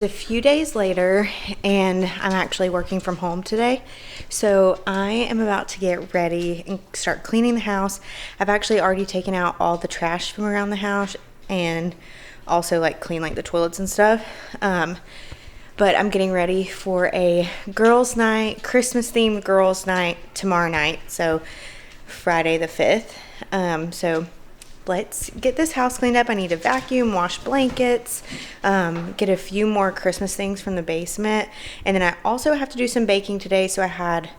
A few days later, and I'm actually working from home today, so I am about to get ready and start cleaning the house. I've actually already taken out all the trash from around the house and also like clean like the toilets and stuff, but I'm getting ready for a girls night, Christmas themed girls night tomorrow night, so Friday the 5th. So let's get this house cleaned up. I need to vacuum, wash blankets, get a few more Christmas things from the basement. And then I also have to do some baking today. So I had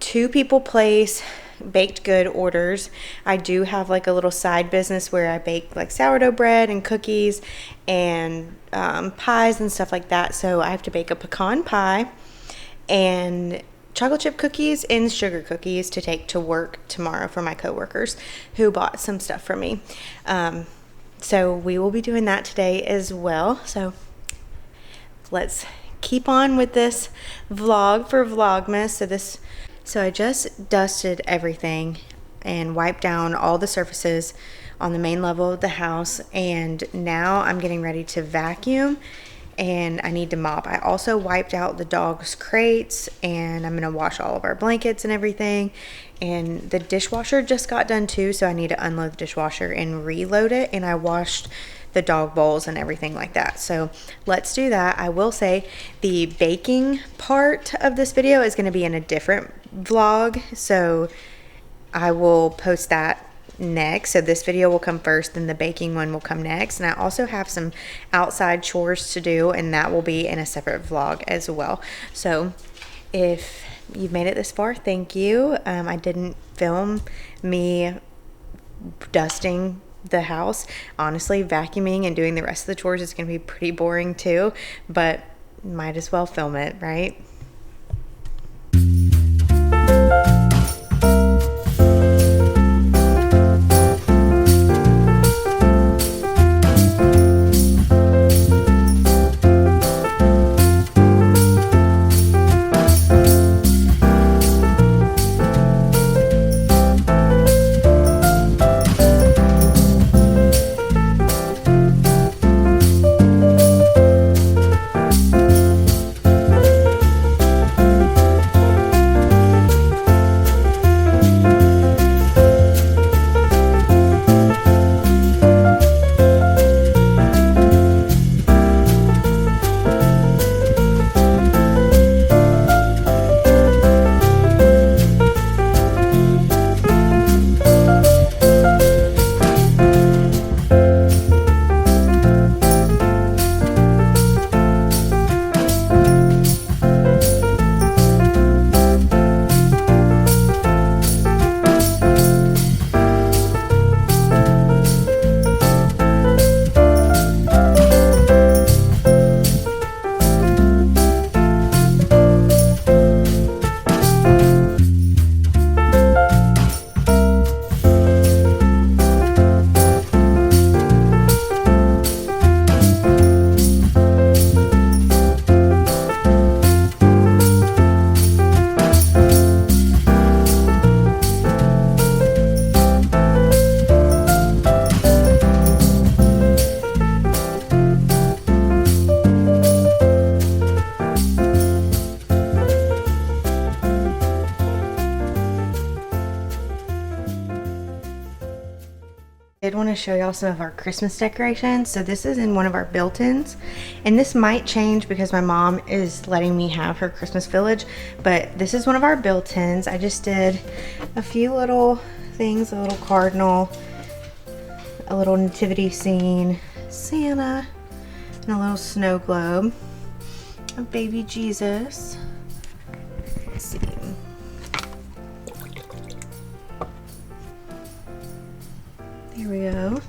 2 people place baked good orders. I do have like a little side business where I bake like sourdough bread and cookies and pies and stuff like that. So I have to bake a pecan pie and chocolate chip cookies and sugar cookies to take to work tomorrow for my coworkers who bought some stuff from me. So we will be doing that today as well. So let's keep on with this vlog for Vlogmas. So I just dusted everything and wiped down all the surfaces on the main level of the house, and now I'm getting ready to vacuum and I need to mop. I also wiped out the dog's crates and I'm gonna wash all of our blankets and everything. And the dishwasher just got done too, so I need to unload the dishwasher and reload it. And I washed the dog bowls and everything like that. So let's do that. I will say the baking part of this video is gonna be in a different vlog, so I will post that next. So this video will come first, then the baking one will come next. And I also have some outside chores to do, and that will be in a separate vlog as well. So if you've made it this far, thank you. I didn't film me dusting the house. Honestly, vacuuming and doing the rest of the chores is going to be pretty boring too, but might as well film it, right? I did want to show y'all some of our Christmas decorations. So this is in one of our built-ins, and this might change because my mom is letting me have her Christmas village, but this is one of our built-ins. I just did a few little things, a little cardinal, a little nativity scene, Santa, and a little snow globe of baby Jesus. Let's see. There we go.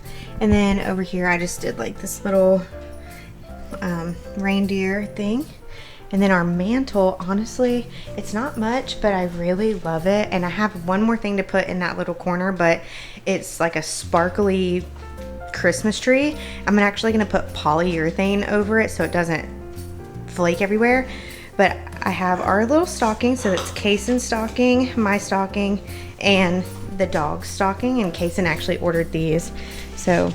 And then over here I just did like this little reindeer thing. And then our mantle, honestly, it's not much, but I really love it. And I have one more thing to put in that little corner, but it's like a sparkly Christmas tree. I'm actually gonna put polyurethane over it so it doesn't flake everywhere. But I have our little stocking, so it's Kaysen's stocking, my stocking, and the dog's stocking, and Kaysen actually ordered these. So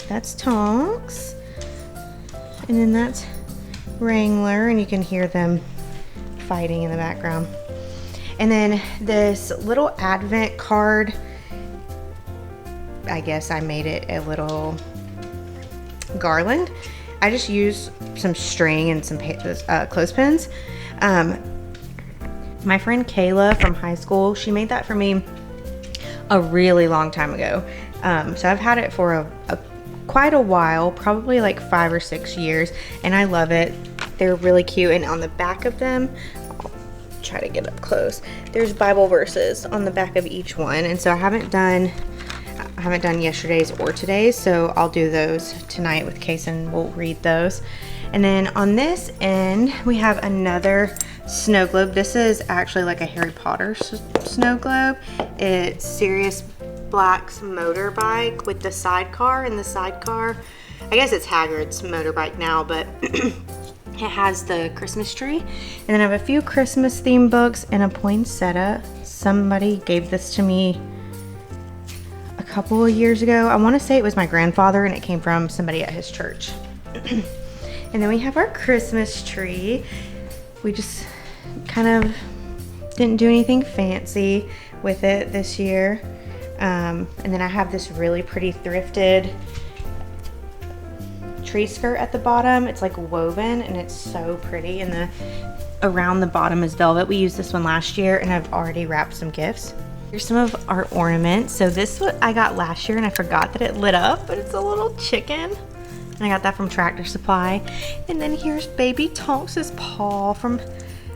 that's Tonks. And then that's Wrangler, and you can hear them fighting in the background. And then this little advent card, I guess I made it a little garland. I just used some string and some clothespins. My friend Kayla from high school, she made that for me a really long time ago. So I've had it for quite a while, probably like 5 or 6 years, and I love it. They're really cute, and on the back of them, I'll try to get up close, there's Bible verses on the back of each one. And so I haven't done yesterday's or today's, so I'll do those tonight with Case and we'll read those. And then on this end we have another snow globe. This is actually like a Harry Potter snow globe. It's Sirius Black's motorbike with the sidecar, and the sidecar, I guess it's Hagrid's motorbike now, but it has the Christmas tree. And then I have a few Christmas themed books and a poinsettia. Somebody gave this to me a couple of years ago. I want to say it was my grandfather, and it came from somebody at his church. And then we have our Christmas tree. We just kind of didn't do anything fancy with it this year. And then I have this really pretty thrifted tree skirt at the bottom. It's like woven and it's so pretty, and around the bottom is velvet. We used this one last year and I've already wrapped some gifts. Here's some of our ornaments. So this what I got last year and I forgot that it lit up, but it's a little chicken. And I got that from Tractor Supply. And then here's baby Tonks' paw from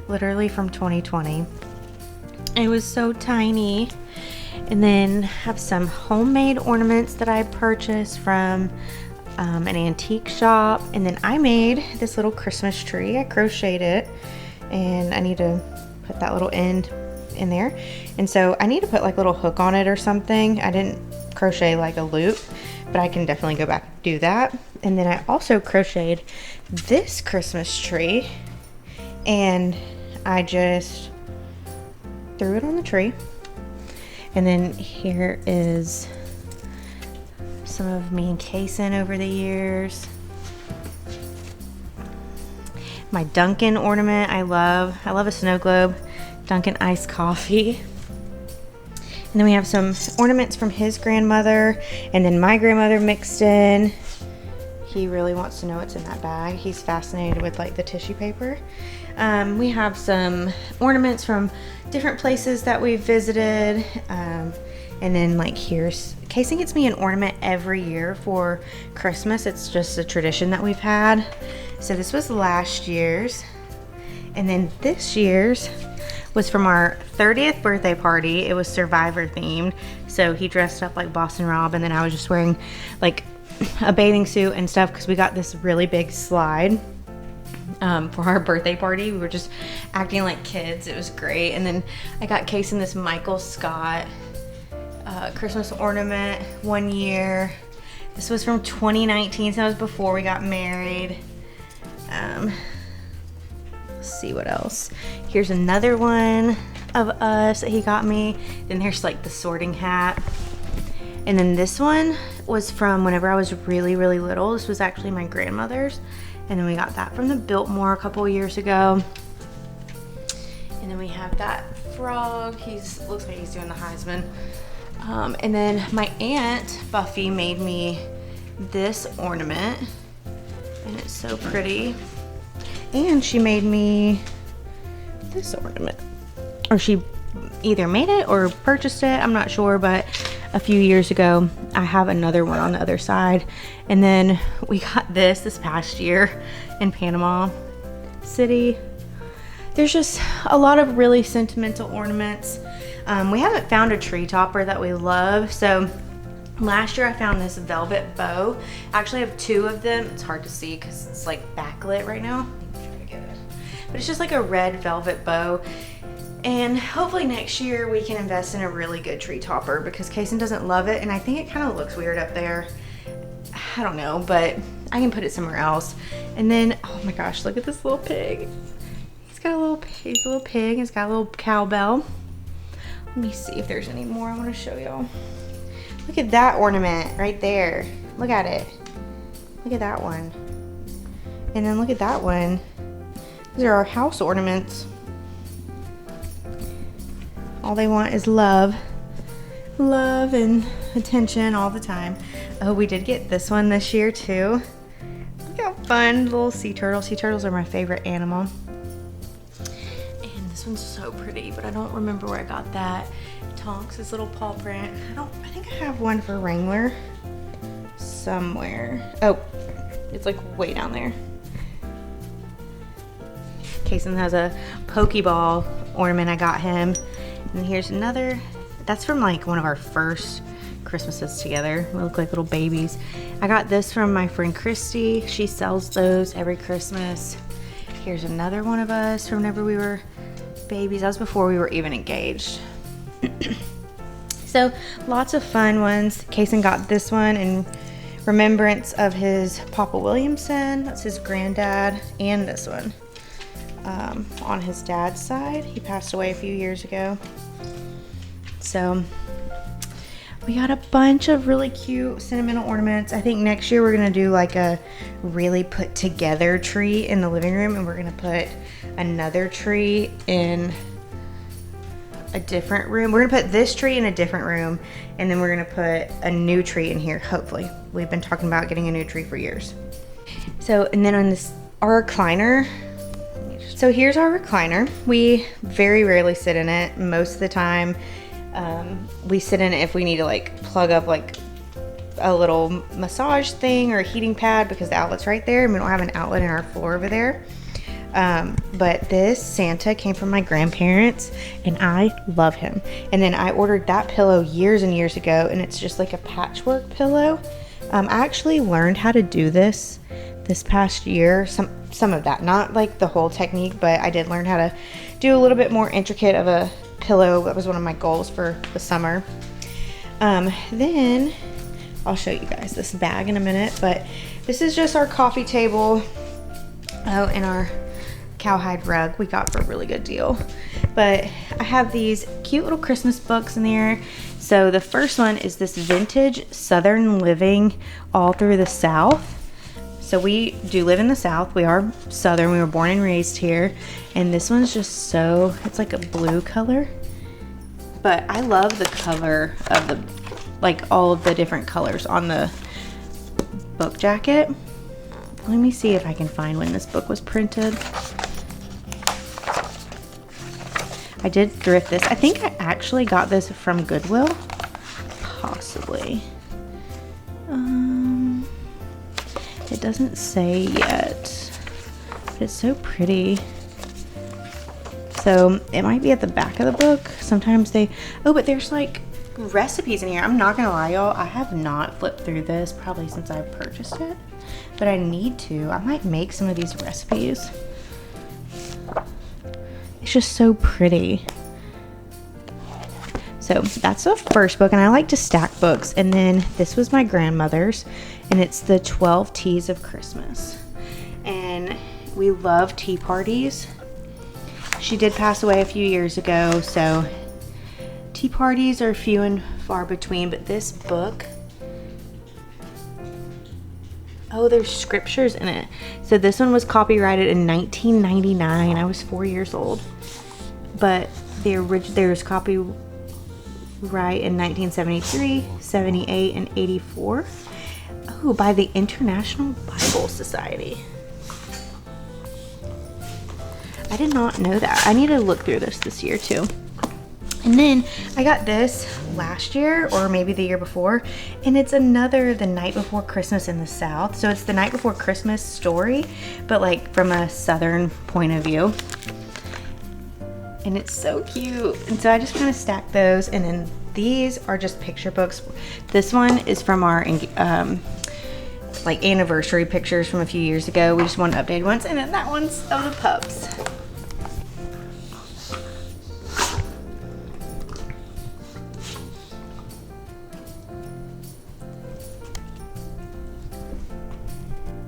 literally from 2020. It was so tiny. And then have some homemade ornaments that I purchased from an antique shop. And then I made this little Christmas tree. I crocheted it, and I need to put that little end in there. And so I need to put like a little hook on it or something. I didn't crochet like a loop, but I can definitely go back and do that. And then I also crocheted this Christmas tree, and I just threw it on the tree. And then here is some of me and Kaysen over the years. My Dunkin' ornament, I love a snow globe. Dunkin' iced coffee. And then we have some ornaments from his grandmother, and then my grandmother mixed in. He really wants to know what's in that bag. He's fascinated with like the tissue paper. We have some ornaments from different places that we've visited. And then like here's, Kaysen gets me an ornament every year for Christmas. It's just a tradition that we've had. So this was last year's. And then this year's was from our 30th birthday party. It was Survivor themed. So he dressed up like Boston Rob, and then I was just wearing like a bathing suit and stuff because we got this really big slide for our birthday party. We were just acting like kids. It was great. And then I got Kaysen this Michael Scott Christmas ornament one year. This was from 2019, so that was before we got married. Let's see what else. Here's another one of us that he got me. Then there's like the sorting hat. And then this one was from whenever I was really, really little. This was actually my grandmother's. And then we got that from the Biltmore a couple years ago. And then we have that frog. Looks like he's doing the Heisman. And then my aunt, Buffy, made me this ornament. And it's so pretty. And she made me this ornament. Or she either made it or purchased it, I'm not sure, but a few years ago. I have another one on the other side. And then we got this past year in Panama City. There's just a lot of really sentimental ornaments. We haven't found a tree topper that we love. So last year I found this velvet bow. I actually have two of them. It's hard to see because it's like backlit right now. Try to get it. But it's just like a red velvet bow. And hopefully next year we can invest in a really good tree topper because Kaysen doesn't love it, and I think it kind of looks weird up there. I don't know, but I can put it somewhere else. And then, oh my gosh, look at this little pig. He's a little pig. He's got a little cowbell. Let me see if there's any more I want to show y'all. Look at that ornament right there. Look at it. Look at that one. And then look at that one. These are our house ornaments. All they want is love. Love and attention all the time. Oh, we did get this one this year too. Look how fun, little sea turtle. Sea turtles are my favorite animal. And this one's so pretty, but I don't remember where I got that. Tonks, his little paw print. I think I have one for Wrangler somewhere. Oh, it's like way down there. Kason has a Pokeball ornament I got him. And here's another. That's from like one of our first Christmases together. We look like little babies. I got this from my friend Christy. She sells those every Christmas. Here's another one of us from whenever we were babies. That was before we were even engaged. So lots of fun ones. Kason got this one in remembrance of his Papa Williamson. That's his granddad. And this one on his dad's side. He passed away a few years ago. So we got a bunch of really cute sentimental ornaments. I think next year we're gonna do like a really put together tree in the living room, and we're gonna put another tree in a different room. We're gonna put this tree in a different room, and then we're gonna put a new tree in here, hopefully. We've been talking about getting a new tree for years. So, and then on this, our recliner. So here's our recliner. We very rarely sit in it. Most of the time, we sit in it if we need to like plug up like a little massage thing or a heating pad, because the outlet's right there and we don't have an outlet in our floor over there. But this Santa came from my grandparents and I love him. And then I ordered that pillow years and years ago, and it's just like a patchwork pillow. I actually learned how to do this past year, some of that, not like the whole technique, but I did learn how to do a little bit more intricate of a pillow. That was one of my goals for the summer. Then I'll show you guys this bag in a minute, but this is just our coffee table. Oh, and our cowhide rug we got for a really good deal. But I have these cute little Christmas books in there. So the first one is this vintage Southern living all through the South. So we do live in the South. We are Southern. We were born and raised here. And this one's just so, it's like a blue color. But I love the cover of the, like all of the different colors on the book jacket. Let me see if I can find when this book was printed. I did thrift this. I think I actually got this from Goodwill. Possibly. It doesn't say yet, but it's so pretty. So it might be at the back of the book. Sometimes they, oh, but there's like recipes in here. I'm not gonna lie, y'all, I have not flipped through this probably since I purchased it, but I need to. I might make some of these recipes. It's just so pretty. So that's the first book, and I like to stack books. And then this was my grandmother's, and it's the 12 Teas of Christmas. And we love tea parties. She did pass away a few years ago, so tea parties are few and far between, but this book, oh, there's scriptures in it. So this one was copyrighted in 1999. I was 4 years old, but there's copyright in 1973, 78, and 84. Oh, by the International Bible Society. I did not know that. I need to look through this year too. And then I got this last year, or maybe the year before, and it's another The Night Before Christmas in the South. So it's the Night Before Christmas story, but like from a Southern point of view. And it's so cute. And so I just kind of stacked those. And then these are just picture books. This one is from our like anniversary pictures from a few years ago. We just wanted updated ones. And then that one's of the pups.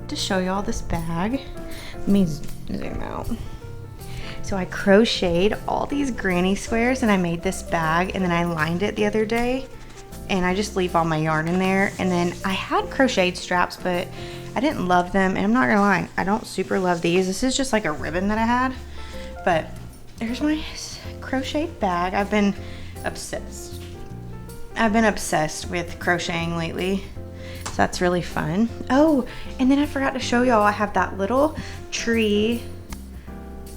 To show y'all this bag, let me zoom out. So I crocheted all these granny squares and I made this bag, and then I lined it the other day, and I just leave all my yarn in there. And then I had crocheted straps, but I didn't love them, and I'm not gonna lie, I don't super love these. This is just like a ribbon that I had, but there's my crocheted bag. I've been obsessed with crocheting lately, so that's really fun. Oh, and then I forgot to show y'all, I have that little tree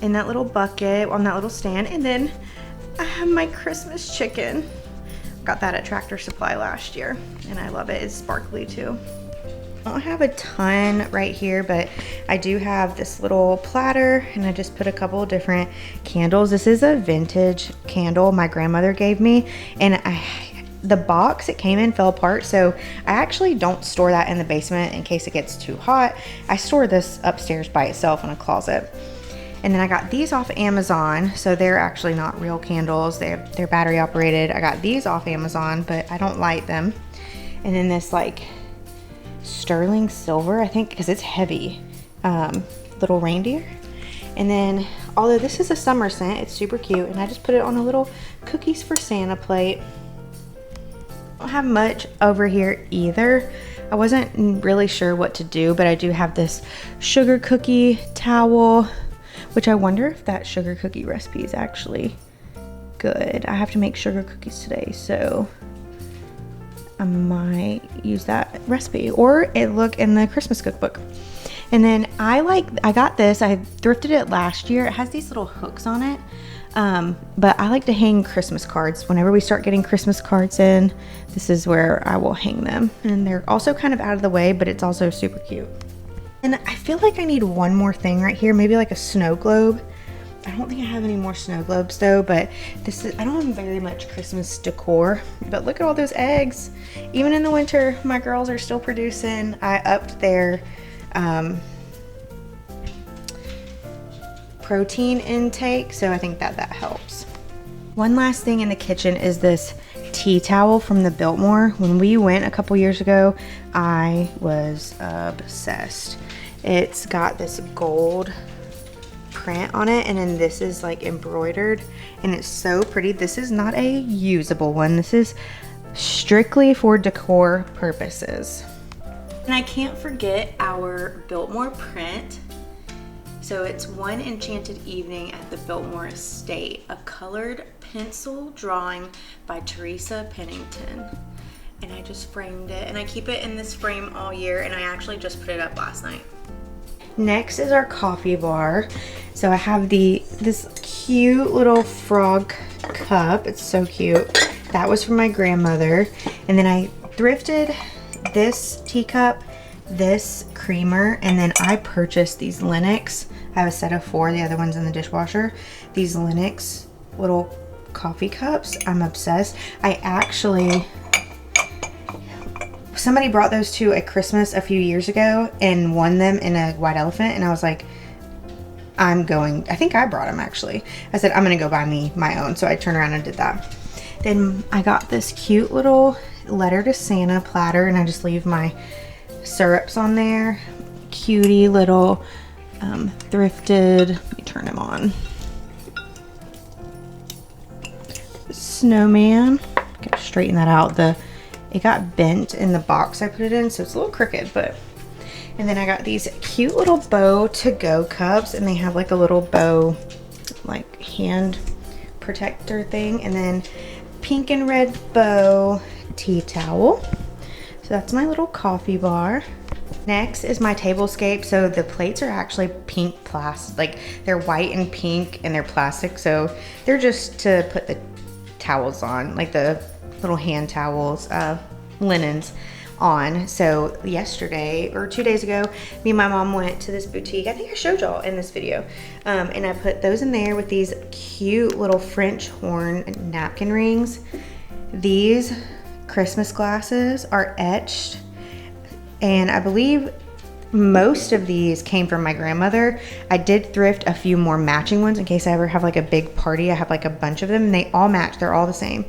in that little bucket on that little stand, and then I have my Christmas chicken. Got that at Tractor Supply last year, and I love it. It's sparkly too. I don't have a ton right here, but I do have this little platter, and I just put a couple of different candles. This is a vintage candle my grandmother gave me, and the box it came in fell apart, so I actually don't store that in the basement in case it gets too hot. I store this upstairs by itself in a closet. And then I got these off Amazon, so they're actually not real candles. They're battery operated. I got these off Amazon, but I don't light them. And then this like sterling silver, I think, because it's heavy, little reindeer. And then, although this is a summer scent, it's super cute, and I just put it on a little cookies for Santa plate. I don't have much over here either. I wasn't really sure what to do, but I do have this sugar cookie towel, which I wonder if that sugar cookie recipe is actually good. I have to make sugar cookies today, so I might use that recipe, or it look in the Christmas cookbook. And then I got this, I thrifted it last year. It has these little hooks on it, but I like to hang Christmas cards. Whenever we start getting Christmas cards in, this is where I will hang them. And they're also kind of out of the way, but it's also super cute. And I feel like I need one more thing right here, maybe like a snow globe. I don't think I have any more snow globes though, but I don't have very much Christmas decor, but look at all those eggs. Even in the winter, my girls are still producing. I upped their protein intake, so I think that helps. One last thing in the kitchen is this tea towel from the Biltmore. When we went a couple years ago, I was obsessed. It's got this gold print on it, and then this is like embroidered, and it's so pretty. This is not a usable one. This is strictly for decor purposes. And I can't forget our Biltmore print. So it's One Enchanted Evening at the Biltmore Estate, a colored pencil drawing by Teresa Pennington. And I just framed it, and I keep it in this frame all year, and I actually just put it up last night. Next is our coffee bar. So I have this cute little frog cup. It's so cute. That was from my grandmother. And then I thrifted this teacup, this creamer, and then I purchased these Lennox. I have a set of 4, the other one's in the dishwasher. These Lennox little coffee cups. I'm obsessed. Somebody brought those to a Christmas a few years ago and won them in a white elephant, and I was like, I think I brought them actually. I said, I'm gonna go buy me my own, so I turned around and did that. Then I got this cute little letter to Santa platter, and I just leave my syrups on there. Cutie little thrifted, let me turn them on. Snowman, gotta straighten that out. It got bent in the box I put it in, so it's a little crooked, but. And then I got these cute little bow to-go cups, and they have like a little bow, like hand protector thing, and then pink and red bow tea towel. So that's my little coffee bar. Next is my tablescape. So the plates are actually pink plastic, like they're white and pink, and they're plastic, so they're just to put the towels on, like the little hand towels, linens on. So yesterday or 2 days ago, me and my mom went to this boutique. I think I showed y'all in this video, and I put those in there with these cute little French horn napkin rings. These Christmas glasses are etched, and I believe most of these came from my grandmother. I did thrift a few more matching ones in case I ever have like a big party. I have like a bunch of them, and they all match. They're all the same.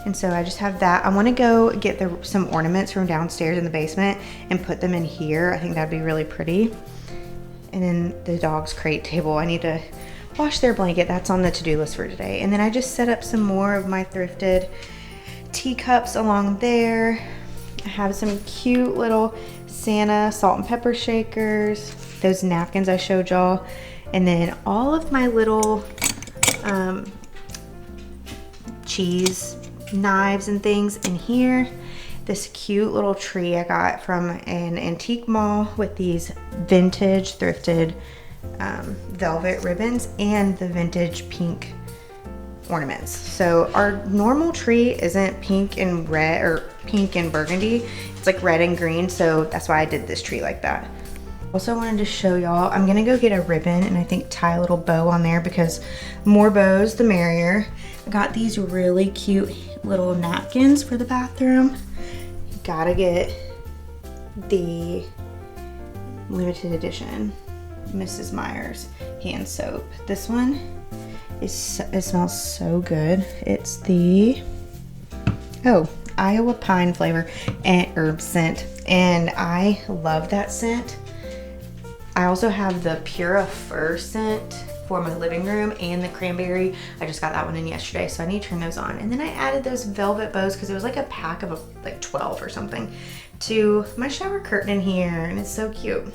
And so I just have that. I want to go get some ornaments from downstairs in the basement and put them in here. I think that'd be really pretty. And then the dog's crate table, I need to wash their blanket. That's on the to-do list for today. And then I just set up some more of my thrifted teacups along there. I have some cute little Santa salt and pepper shakers, those napkins I showed y'all, and then all of my little cheese knives and things in here. This cute little tree I got from an antique mall with these vintage thrifted velvet ribbons and the vintage pink ornaments. So our normal tree isn't pink and red or pink and burgundy. It's like red and green, so that's why I did this tree like that. Also wanted to show y'all, I'm gonna go get a ribbon and I think tie a little bow on there because more bows the merrier. I got these really cute little napkins for the bathroom. You gotta get the limited edition Mrs. Meyer's hand soap. This one it smells so good. It's the Iowa pine flavor and herb scent, and I love that scent. I also have the Pura Fur scent for my living room and the cranberry. I just got that one in yesterday, so I need to turn those on. And then I added those velvet bows because it was like a pack of like 12 or something to my shower curtain in here, and it's so cute.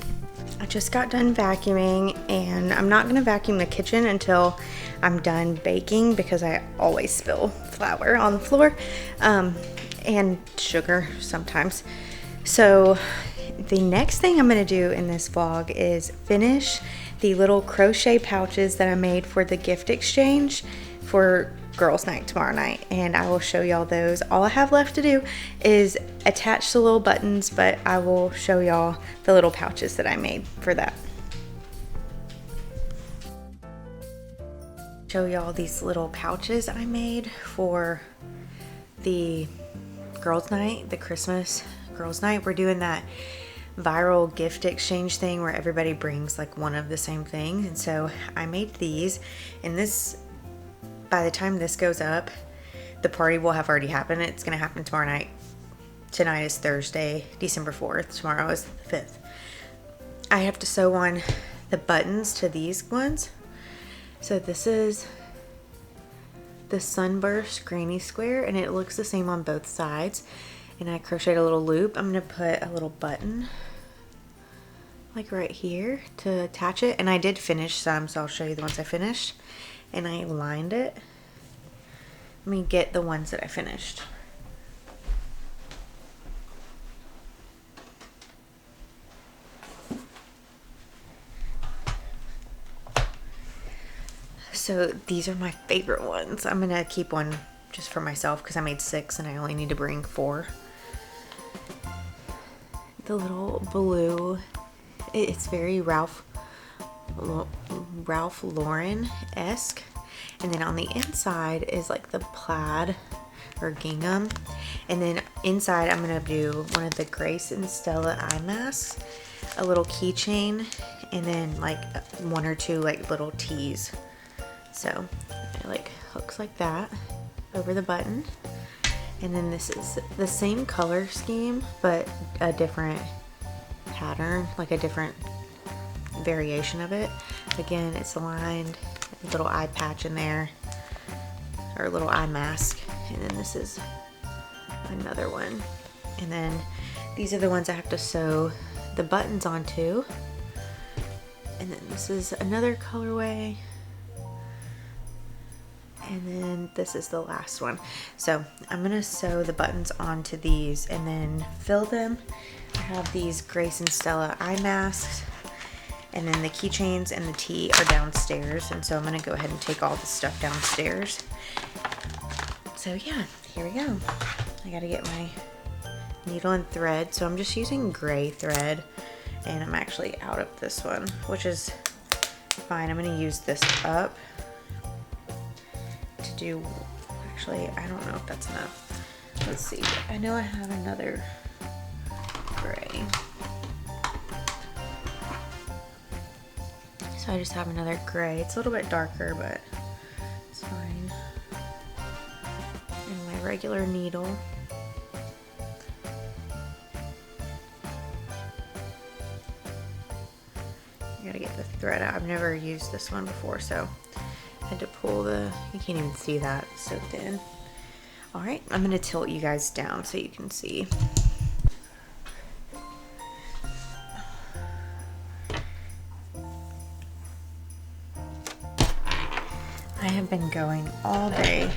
I just got done vacuuming, and I'm not gonna vacuum the kitchen until I'm done baking because I always spill flour on the floor and sugar sometimes. So the next thing I'm gonna do in this vlog is finish the little crochet pouches that I made for the gift exchange for girls' night tomorrow night, and I will show y'all those. All I have left to do is attach the little buttons, but I will show y'all the little pouches that I made for that. Show y'all these little pouches I made for the girls' night, the Christmas girls' night. We're doing that viral gift exchange thing where everybody brings like one of the same thing, and so I made these, and this, by the time this goes up, the party will have already happened. It's gonna happen tomorrow night. Tonight is Thursday, December 4th. Tomorrow is the 5th. I have to sew on the buttons to these ones. So this is the Sunburst Granny Square, and it looks the same on both sides. And I crocheted a little loop. I'm gonna put a little button like right here to attach it. And I did finish some, so I'll show you the ones I finished. And I lined it. Let me get the ones that I finished. So these are my favorite ones. I'm gonna keep one just for myself because I made 6 and I only need to bring 4. The little blue, it's very Ralph Lauren-esque, and then on the inside is like the plaid or gingham, and then inside I'm gonna do one of the Grace and Stella eye masks, a little keychain, and then like 1 or 2 like little tees. So it like hooks like that over the button, and then this is the same color scheme but a different pattern, like a different variation of it. Again, it's lined, a little eye patch in there, or a little eye mask, and then this is another one, and then these are the ones I have to sew the buttons onto, and then this is another colorway, and then this is the last one. So I'm gonna sew the buttons onto these and then fill them. I have these Grace and Stella eye masks, and then the keychains and the tee are downstairs, and so I'm gonna go ahead and take all the stuff downstairs. So yeah, here we go. I gotta get my needle and thread, so I'm just using gray thread, and I'm actually out of this one, which is fine. I'm gonna use this up to do, actually I don't know if that's enough. Let's see, I know I have another gray. So I just have another gray. It's a little bit darker, but it's fine. And my regular needle. I gotta get the thread out. I've never used this one before, so I had to pull the, you can't even see that, it's so thin. All right, I'm gonna tilt you guys down so you can see. I have been going all day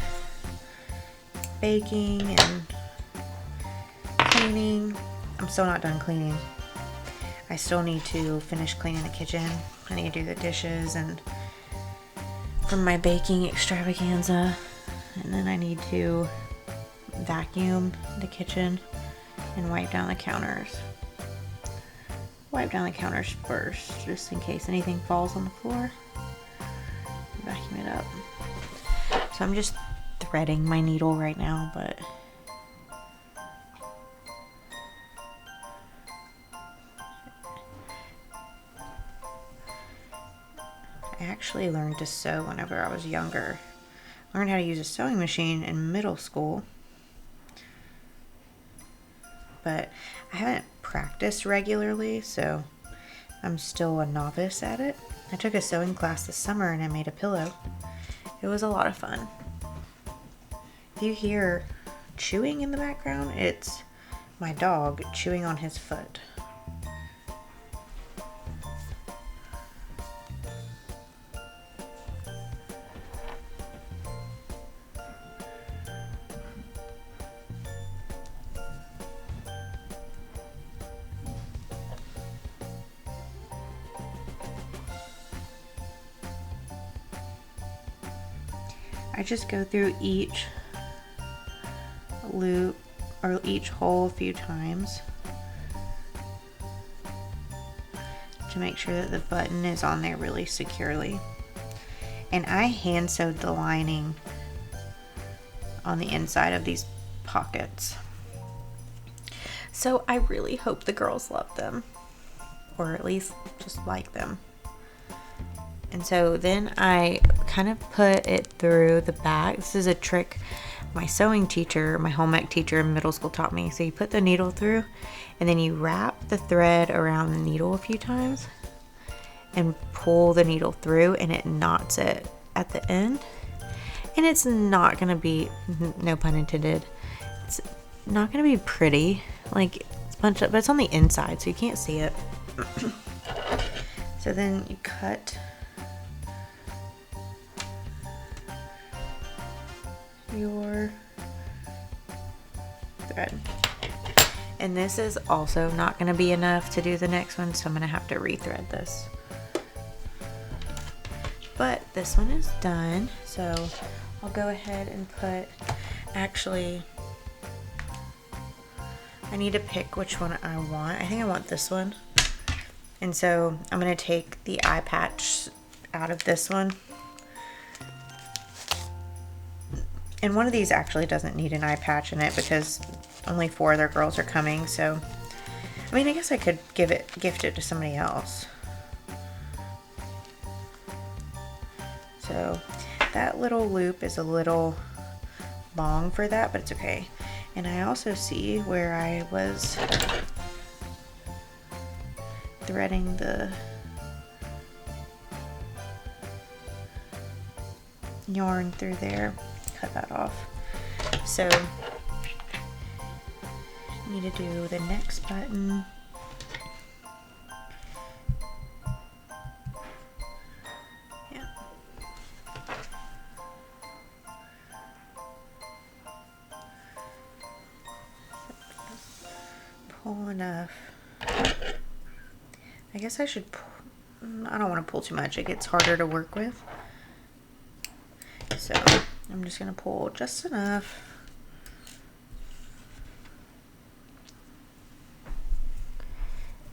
baking and cleaning. I'm still not done cleaning. I still need to finish cleaning the kitchen. I need to do the dishes and from my baking extravaganza, and then I need to vacuum the kitchen and wipe down the counters. Wipe down the counters first, just in case anything falls on the floor. Vacuum it up. So I'm just threading my needle right now, but I actually learned to sew whenever I was younger. I learned how to use a sewing machine in middle school, but I haven't practiced regularly, so I'm still a novice at it. I took a sewing class this summer and I made a pillow. It was a lot of fun. If you hear chewing in the background, it's my dog chewing on his foot. I just go through each loop or each hole a few times to make sure that the button is on there really securely. And I hand sewed the lining on the inside of these pockets. So I really hope the girls love them, or at least just like them. And so then I kind of put it through the back. This is a trick my sewing teacher, my home ec teacher in middle school taught me. So you put the needle through and then you wrap the thread around the needle a few times and pull the needle through, and it knots it at the end. And it's not gonna be, no pun intended, it's not gonna be pretty. Like, it's bunched up, but it's on the inside so you can't see it. So then you cut your thread, and this is also not going to be enough to do the next one, so I'm going to have to rethread this. But this one is done, so I'll go ahead and put, actually I need to pick which one I want. I think I want this one, and so I'm going to take the eye patch out of this one. And one of these actually doesn't need an eye patch in it because only 4 other girls are coming. So, I mean, I guess I could gift it to somebody else. So that little loop is a little long for that, but it's okay. And I also see where I was threading the yarn through there. Cut that off. So need to do the next button. Yeah. Pull enough. I guess I should pull, I don't want to pull too much. It gets harder to work with. So I'm just going to pull just enough.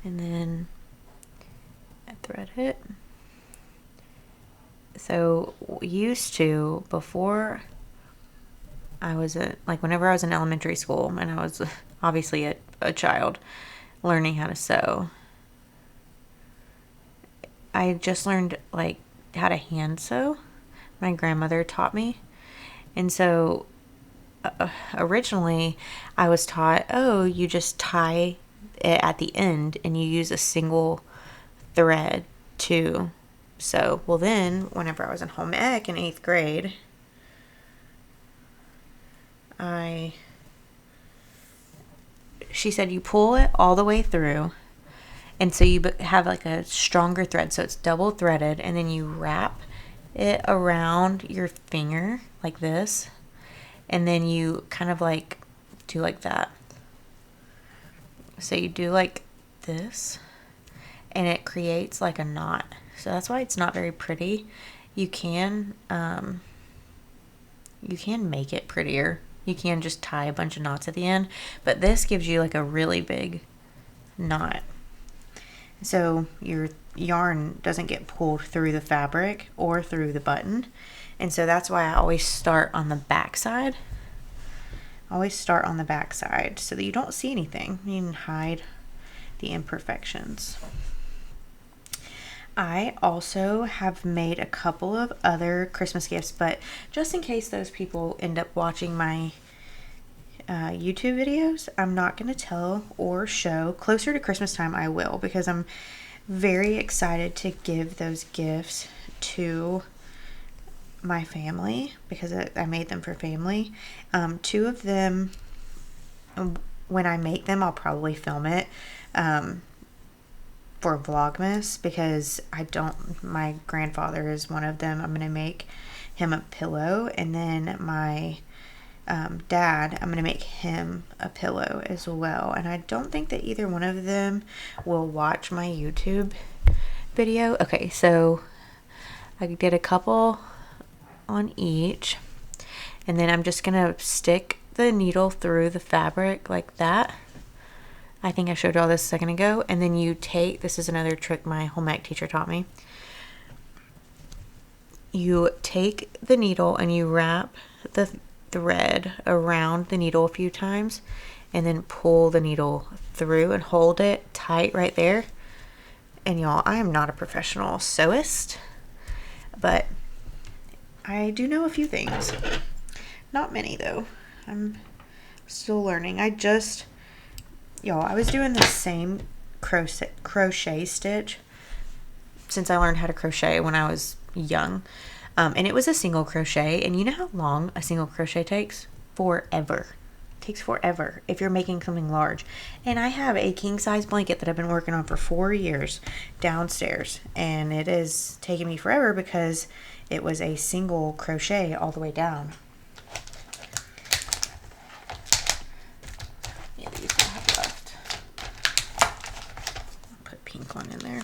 And then I thread it. So used to, before I was whenever I was in elementary school and I was obviously a child learning how to sew, I just learned how to hand sew. My grandmother taught me. And so originally I was taught, oh, you just tie it at the end and you use a single thread to sew. Well, then whenever I was in home ec in 8th grade, she said you pull it all the way through, and so you have like a stronger thread, so it's double threaded, and then you wrap it around your finger like this, and then you kind of like do like that. So you do like this, and it creates like a knot. So that's why it's not very pretty. You can make it prettier. You can just tie a bunch of knots at the end, but this gives you like a really big knot. So your yarn doesn't get pulled through the fabric or through the button. And so that's why I always start on the back side. Always start on the back side so that you don't see anything. You can hide the imperfections. I also have made a couple of other Christmas gifts, but just in case those people end up watching my YouTube videos, I'm not going to tell or show. Closer to Christmas time I will, because I'm very excited to give those gifts to my family, because I made them for family. 2 of them, when I make them, I'll probably film it for vlogmas, because my grandfather is one of them. I'm going to make him a pillow, and then my dad, I'm going to make him a pillow as well. And I don't think that either one of them will watch my YouTube video. Okay, so I did a couple on each, and then I'm just going to stick the needle through the fabric like that. I think I showed you all this a second ago. And then you take, this is another trick my home ec teacher taught me. You take the needle and you wrap the thread around the needle a few times, and then pull the needle through and hold it tight right there. And y'all, I am not a professional sewist, but I do know a few things. Not many though. I'm still learning. Y'all, I was doing the same crochet stitch since I learned how to crochet when I was young. And it was a single crochet, and you know how long a single crochet takes? Forever. It takes forever if you're making something large. And I have a king size blanket that I've been working on for 4 years downstairs, and it is taking me forever because it was a single crochet all the way down. Yeah, these I have left. I'll put pink one in there.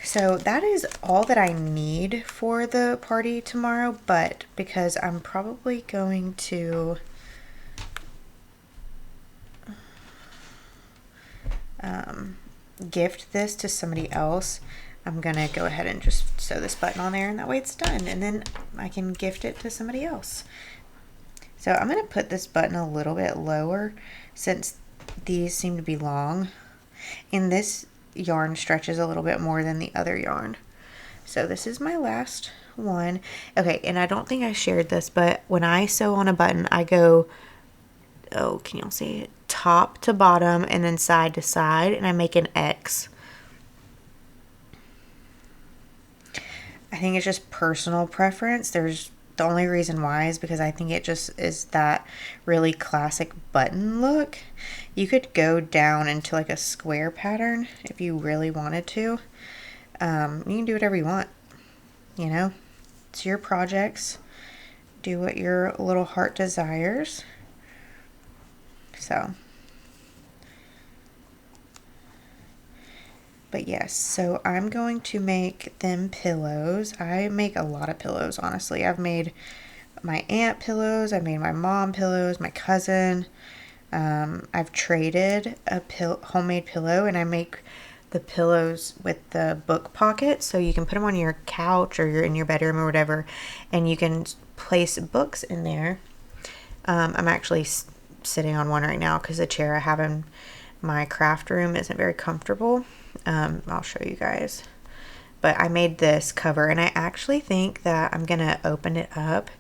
So that is all that I need for the party tomorrow, but because I'm probably going to gift this to somebody else, I'm going to go ahead and just sew this button on there, and that way it's done, and then I can gift it to somebody else. So I'm going to put this button a little bit lower since these seem to be long, and this yarn stretches a little bit more than the other yarn. So this is my last one. Okay, and I don't think I shared this, but when I sew on a button, I go, oh, can y'all see it? Top to bottom and then side to side, and I make an X. I think it's just personal preference. The only reason why is because I think it just is that really classic button look. You could go down into like a square pattern if you really wanted to. You can do whatever you want, you know. It's your projects. Do what your little heart desires. So, but yes, so I'm going to make them pillows. I make a lot of pillows, honestly. I've made my aunt pillows, I've made my mom pillows, my cousin. I've traded a homemade pillow, and I make the pillows with the book pockets, so you can put them on your couch or you're in your bedroom or whatever, and you can place books in there. I'm actually sitting on one right now because the chair I have in my craft room isn't very comfortable. I'll show you guys. But I made this cover, and I actually think that I'm gonna open it up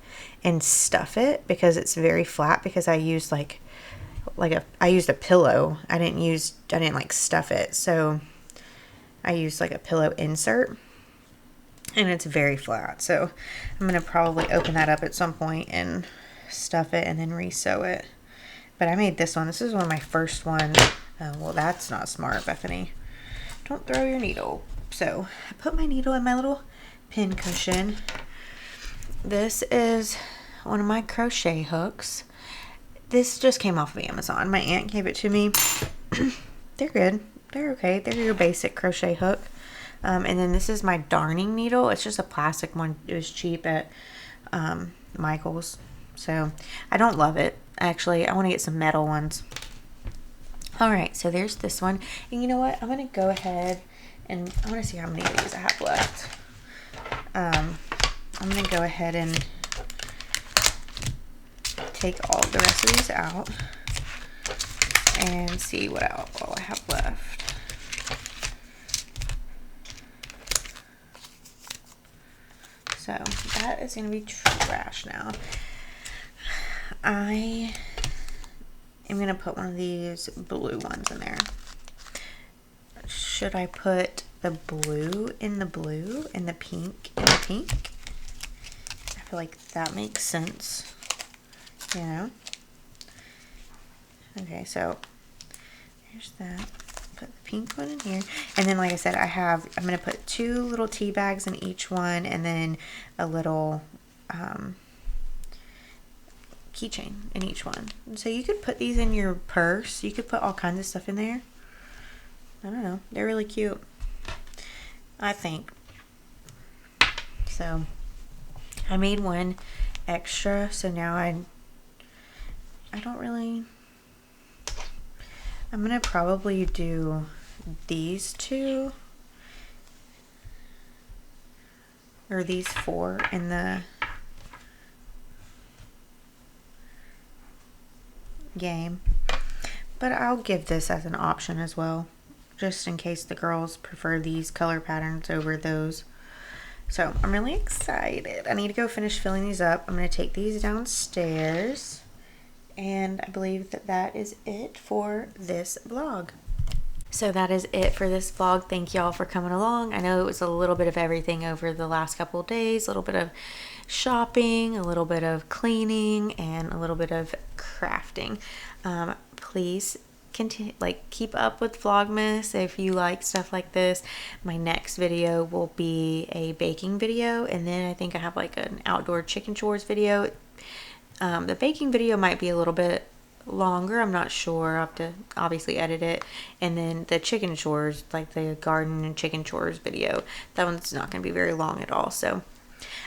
and stuff it because it's very flat, because I used I used a pillow. I didn't like stuff it. So I used like a pillow insert, and it's very flat. So I'm going to probably open that up at some point and stuff it and then re-sew it. But I made this one. This is one of my first ones. Well, that's not smart, Bethany. Don't throw your needle. So I put my needle in my little pin cushion. This is one of my crochet hooks. This just came off of Amazon. My aunt gave it to me. They're good. They're okay. They're your basic crochet hook. And then this is my darning needle. It's just a plastic one. It was cheap at Michael's. So I don't love it. Actually, I want to get some metal ones. Alright, so there's this one. And you know what? I'm going to go ahead and I want to see how many of these I have left. I'm going to go ahead and take all the rest of these out and see what all I have left. So that is going to be trash now. I am going to put one of these blue ones in there. Should I put the blue in the blue and the pink in the pink? I feel like that makes sense, you know? Okay, so here's that. Put the pink one in here. And then, like I said, I'm going to put 2 little tea bags in each one and then a little keychain in each one. And so you could put these in your purse. You could put all kinds of stuff in there. I don't know. They're really cute, I think. So I made one extra, so now I don't really... I'm going to probably do these 2 or these 4 in the game, but I'll give this as an option as well, just in case the girls prefer these color patterns over those. So I'm really excited. I need to go finish filling these up. I'm going to take these downstairs. And I believe that is it for this vlog. So that is it for this vlog. Thank y'all for coming along. I know it was a little bit of everything over the last couple of days. A little bit of shopping, a little bit of cleaning, and a little bit of crafting. Please continue, keep up with Vlogmas if you like stuff like this. My next video will be a baking video, and then I think I have like an outdoor chicken chores video. The baking video might be a little bit longer. I'm not sure. I'll have to obviously edit it. And then the chicken chores, like the garden and chicken chores video, that one's not going to be very long at all. So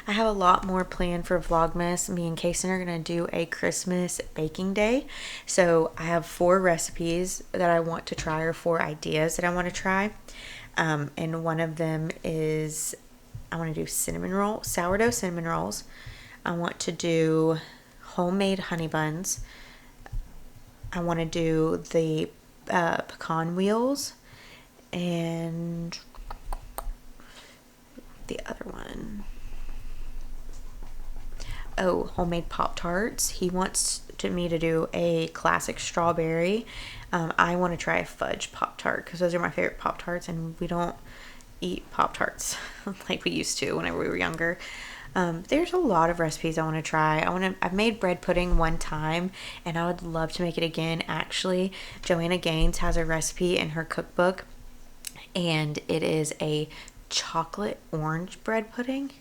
I have a lot more planned for Vlogmas. Me and Kason are going to do a Christmas baking day. So I have 4 recipes that I want to try, or 4 ideas that I want to try. And one of them is I want to do sourdough cinnamon rolls. I want to do homemade honey buns. I want to do the pecan wheels, and the other one, homemade Pop-Tarts. He wants me to do a classic strawberry. I want to try a fudge Pop-Tart because those are my favorite Pop-Tarts, and we don't eat Pop-Tarts like we used to whenever we were younger. There's a lot of recipes I want to try. I've made bread pudding one time, and I would love to make it again. Actually, Joanna Gaines has a recipe in her cookbook, and it is a chocolate orange bread pudding.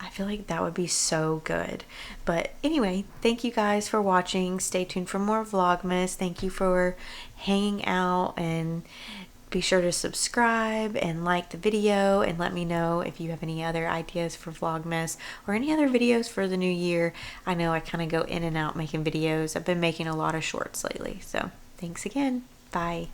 I feel like that would be so good. But anyway, thank you guys for watching. Stay tuned for more Vlogmas. Thank you for hanging out, and be sure to subscribe and like the video, and let me know if you have any other ideas for Vlogmas or any other videos for the new year. I know I kind of go in and out making videos. I've been making a lot of shorts lately. So thanks again. Bye.